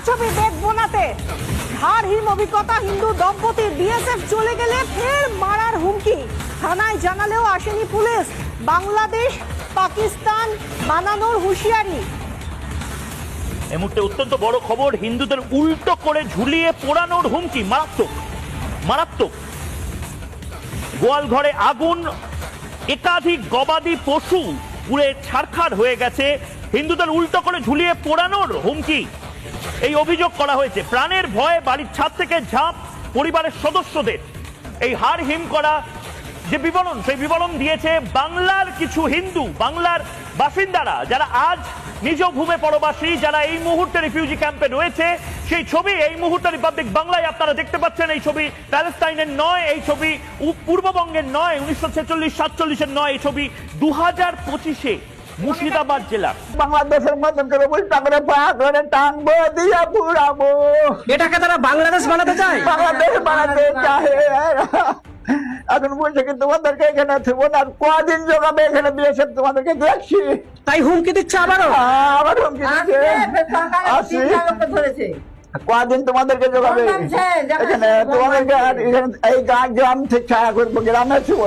ছবি বেদ বোনাতে হারহীন অভিজ্ঞতা হিন্দু দম্পতি, বিএসএফ চলে গেলে ফের মারার হুমকি, থানায় জানালেও আসেনি পুলিশ, বাংলাদেশ পাকিস্তান বানানোর হুঁশিয়ারি। এই মুহূর্তে অত্যন্ত বড় খবর, হিন্দুদের উল্টো করে ঝুলিয়ে পোড়ানোর হুমকি, মারাত্মক মারাত্মক। গোয়াল ঘরে আগুন, একাধিক গবাদি পশু পুড়ে ছারখার হয়ে গেছে, হিন্দুদের উল্টো করে ঝুলিয়ে পোড়ানোর হুমকি এই অভিযোগ করা হয়েছে। প্রাণের ভয়ে বাড়ির ছাদ থেকে ঝাঁপ পরিবারের সদস্যদের। এই হাড় হিম করা যে বিবরণ, সেই বিবরণ দিয়েছে বাংলার কিছু হিন্দু, বাংলার বাসিন্দারা যারা আজ নিজ ভূমে পরবাসী, যারা এই মুহূর্তে রিফিউজি ক্যাম্পে রয়েছে। সেই ছবি এই মুহূর্তে রিপাবলিক বাংলায় আপনারা দেখতে পাচ্ছেন। এই ছবি প্যালেস্টাইনের নয়, এই ছবি পূর্ববঙ্গের নয়, 1946-47-এর নয়, এই ছবি 2025-এ মুর্শিদাবাদ জেলা। বাংলাদেশের মতন করে উল্টা করে পা করে টানবো দিয়া পুরাবো। এটাকে তারা বাংলাদেশ বানাতে চায়, বাংলাদেশ বানাতে চায়। এখন বলছে কি তোমাদেরকে এখানে থাকবো না, কদিন জোগাবে এখানে বিএসএফ তোমাদেরকে দেখছি। তাই হুমকি দিচ্ছে আবারও। আবার হুমকি দিচ্ছে, কদিন তোমাদেরকে জোগাবে এখানে, তোমাদেরকে এই গ্রাম থেকে ছায়া করবো, গ্রামে ছিল।